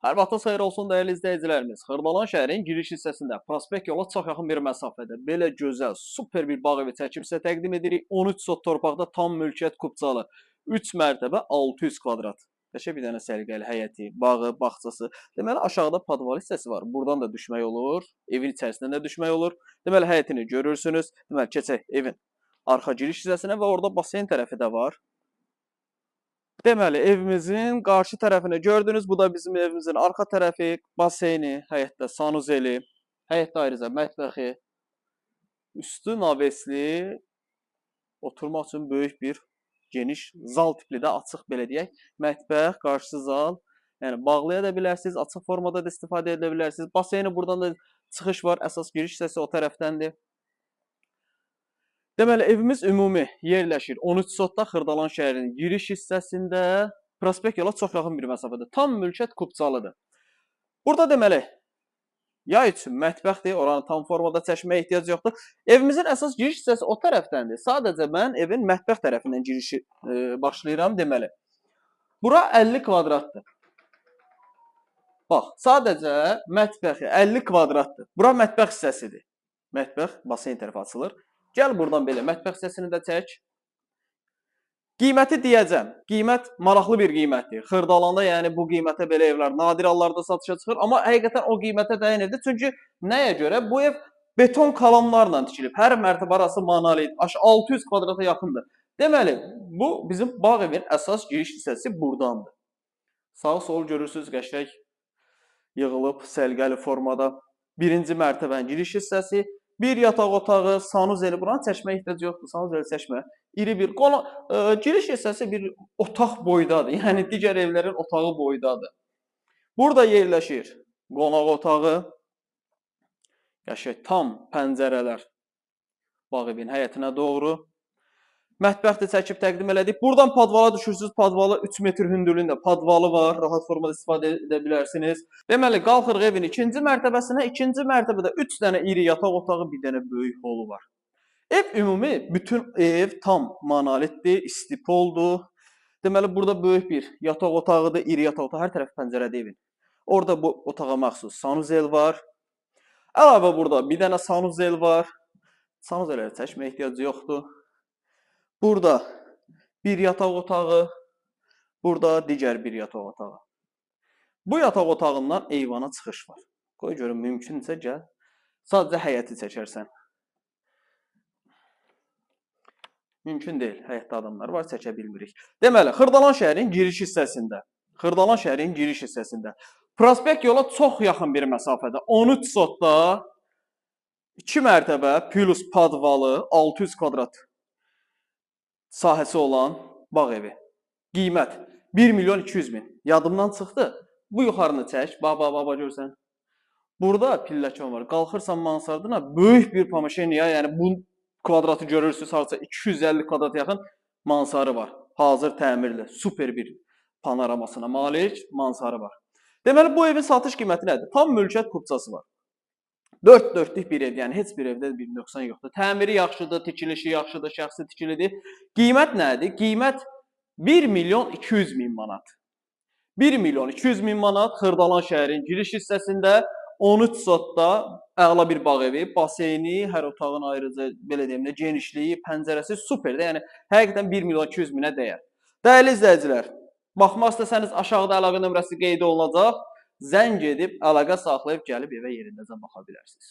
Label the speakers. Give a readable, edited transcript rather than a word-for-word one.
Speaker 1: Hər vaxtınız xeyir olsun dəyərli izləyicilərimiz. Xırdalan şəhərin giriş hissəsində prospekt yola çox yaxın bir məsafədə belə gözəl, super bir bağ evi çəkib sizə təqdim edirik. 13 sot torpaqda tam mülkiyyət kubcalı, 3 mərtəbə 600 kvadrat. Qəşəng bir dənə səliqəli həyəti, bağı, bağçası. Deməli aşağıda podval hissəsi var. Buradan da düşmək olur. Evin içərisindən də düşmək olur. Deməli həyətini görürsünüz. Deməli keçək evin arxa giriş hissəsinə və orada basen tərəfi də var. Deməli, evimizin qarşı tərəfini gördünüz. Bu da bizim evimizin arxa tərəfi, baseyni, həyətdə sanuzeli, həyətdə ayrıca mətbəxi, üstü navesli, oturmaq üçün böyük bir geniş zal tipli də açıq belə deyək. Mətbəx, qarşı zal, yəni bağlaya da bilərsiniz, açıq formada da istifadə edə bilərsiniz. Baseyni buradan da çıxış var, əsas giriş hissəsi o tərəfdəndir. Deməli, evimiz ümumi yerləşir 13 sotda Xırdalan şəhərinin giriş hissəsində, prospekt yola çox yaxın bir məsafədə. Tam mülkiyyət kubcalıdır. Burada deməli, yay üçün mətbəxdir, oranı tam formada çəkməyə ehtiyac yoxdur. Evimizin əsas giriş hissəsi o tərəfdəndir. Sadəcə mən evin mətbəx tərəfindən girişi başlayıram deməli. Bura 50 kvadratdır. Bax, sadəcə mətbəxi 50 kvadratdır. Bura mətbəx hissəsidir. Mətbəx, basen tərəfi açılır. Gəl buradan belə mətbəx hissəsini də çək. Qiyməti deyəcəm. Qiymət maraqlı bir qiymətdir. Xırdalanda yəni bu qiymətə belə evlər nadir hallarda satışa çıxır. Amma həqiqətən o qiymətə dəyin edir. Çünki nəyə görə? Bu ev beton kalamlarla tikilib. Hər mərtəbə arası monolit. 600 kvadrata yaxındır. Deməli, bu bizim bağ evin əsas giriş hissəsi buradandır. Sağ sol görürsünüz qəşəng yığılıb səliqəli formada. Birinci mərtəbənin giriş hissəsi. Bir yataq otağı, sanuzeli, buranı çəkməyə ehtiyac yoxdur, sanuzeli çəkmə. İri bir giriş hissəsi bir otaq boydadır. Yəni digər evlərin otağı boydadır. Burada yerləşir qonaq otağı. Qəşəng tam pəncərələr bağ evin həyətinə doğru. Mətbəxdə çəkib təqdim elədik. Buradan podvala düşürsünüz. Podvalı 3 metr hündürlüyündə podvalı var. Rahat formada istifadə edə bilərsiniz. Deməli, qalxırıq evin ikinci mərtəbəsinə. İkinci mərtəbədə 3 dənə iri yataq otağı, bir dənə böyük holu var. Ev ümumi, bütün ev tam monolitdir, istipoldur. Deməli, burada böyük bir yataq otağıdır, iri yataq otağı. Hər tərəf pəncərədə evin. Orada bu otağa məxsus sanuzel var. Əlavə burada bir dənə sanuzel var. Sanuzelləri çəkməyə ehtiyac yoxdur. Burada bir yataq otağı, burada digər bir yataq otağı. Bu yataq otağından eyvana çıxış var. Qoy görün, mümkünsə gəl. Sadəcə həyəti çəkərsən. Mümkün deyil, həyətdə adamlar var, çəkə bilmirik. Deməli, Xırdalan şəhərin giriş hissəsində, prospekt yola çox yaxın bir məsafədə, 13 sotda 2 mərtəbə plus podvalı 600 kvadrat sahəsi olan bağ evi. Qiymət 1 milyon 200 min. Yadımdan çıxdı. Bu yuxarını çək. Baba görsən. Burada pilləkən var. Qalxırsan mansardına böyük bir pamışeniya, yəni bu kvadratı görürsünüz, harca 250 kvadrata yaxın mansarı var. Hazır təmirli, super bir panoramasına malik mansarı var. Deməli, bu evin satış qiyməti nədir? Tam mülkiyyət kubcası var. 4 dörtlük bir ev, yəni heç bir evdə bir nöqsan yoxdur. Təmiri yaxşıdır, tikilişi yaxşıdır, şəxsi tikilidir. Qiymət nədir? Qiymət 1 milyon 200 min manat. 1 milyon 200 min manat Xırdalan şəhərin giriş hissəsində 13 sotda əla bir bağ evi, baseyni, hər otağın ayrıca belə deyim də genişliyi, pəncərəsi superdir. Yəni həqiqətən 1 milyon 200 minə dəyər. Dəyərli izləyicilər, baxmaq istəsəniz aşağıda əlaqə nömrəsi qeyd olunacaq. Zəng edib əlaqə saxlayıb gəlib evə yerindəcə baxa bilərsiniz.